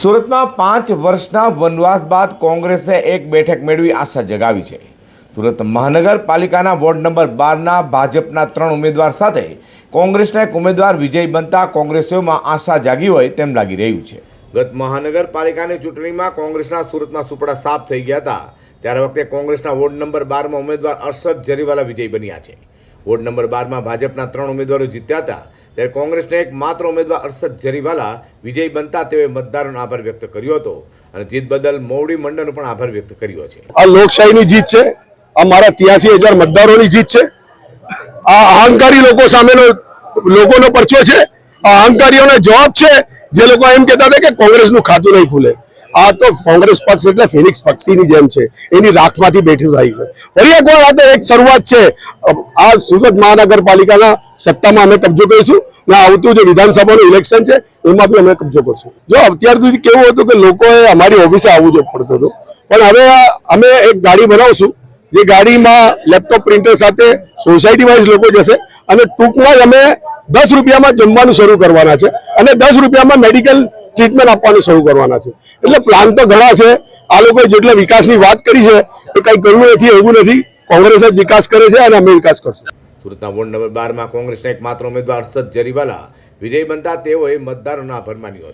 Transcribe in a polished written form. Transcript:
સુરતમાં 5 વર્ષના વનવાસ બાદ કોંગ્રેસે એક બેઠક મેળવી આશા જગાવી છે। સુરત મહાનગરપાલિકાના વોર્ડ નંબર 12ના ભાજપના 3 ઉમેદવાર સાથે કોંગ્રેસના એક ઉમેદવાર વિજય બનતા કોંગ્રેસીઓમાં આશા જાગી હોય તેમ લાગી રહ્યું છે। ગત મહાનગરપાલિકાની ચૂંટણીમાં કોંગ્રેસના સુરતમાં સુપડા સાફ થઈ ગયા હતા, ત્યારે વખતે કોંગ્રેસના વોર્ડ નંબર 12માં ઉમેદવાર અરશદ જરીવાલા વિજય બન્યા છે। વોર્ડ નંબર 12માં ભાજપના 3 ઉમેદવારો જીત્યા હતા, ત્યારે કોંગ્રેસના એક માત્ર ઉમેદવાર અરશદ જરીવાલા વિજય બનતા તેઓએ મતદારોનો આભાર વ્યક્ત કર્યો હતો અને જીત બદલ મોવડી મંડળનો પણ આભાર વ્યક્ત કર્યો છે। આ લોકશાહીની જીત છે, આ મારા 83,000 મતદારોની જીત છે। આ અહંકારી લોકો સામેનો લોકોનો પરચો છે। આ અહંકારીઓનો જવાબ છે જે લોકો એમ કહેતા હતા કે કોંગ્રેસનું ખાતું નહીં ખુલે। આ તો કોંગ્રેસ પક્ષ એટલે ફિનિક્સ પક્ષીની જેમ છે, એની રાખમાંથી બેઠી થઈ છે। ફરી એકવાર આ તો એક શરૂઆત છે। આ સુરત મહાનગરપાલિકાના સત્તામાં અમે કબજો કરીશું ને આવતું જે વિધાનસભાનું ઇલેક્શન છે એમાં બી અમે કબજો કરશું। જો અત્યાર સુધી કેવું હતું કે લોકોએ અમારી ઓફિસે આવવું જ પડતું હતું, પણ હવે અમે એક ગાડી બનાવશું જે ગાડીમાં લેપટોપ પ્રિન્ટર સાથે સોસાયટી વાઇઝ લોકો જશે અને ટૂંકમાં જ અમે 10 રૂપિયામાં જમવાનું શરૂ કરવાના છે અને 10 રૂપિયામાં મેડિકલ ટ્રીટમેન્ટ આપવાનું શરૂ કરવાના છે। એટલે પ્લાન તો ઘણા છે। આ લોકોએ જેટલા વિકાસની વાત કરી છે એ કંઈ કરવું નથી, એવું નથી। કોંગ્રેસ જ વિકાસ કરે છે અને અમે વિકાસ કરશું। સુરતના વોર્ડ નંબર 12માં કોંગ્રેસના એક માત્ર ઉમેદવાર અરશદ જરીવાલા વિજય બનતા તેઓએ મતદારોનો આભાર માન્યો હતો।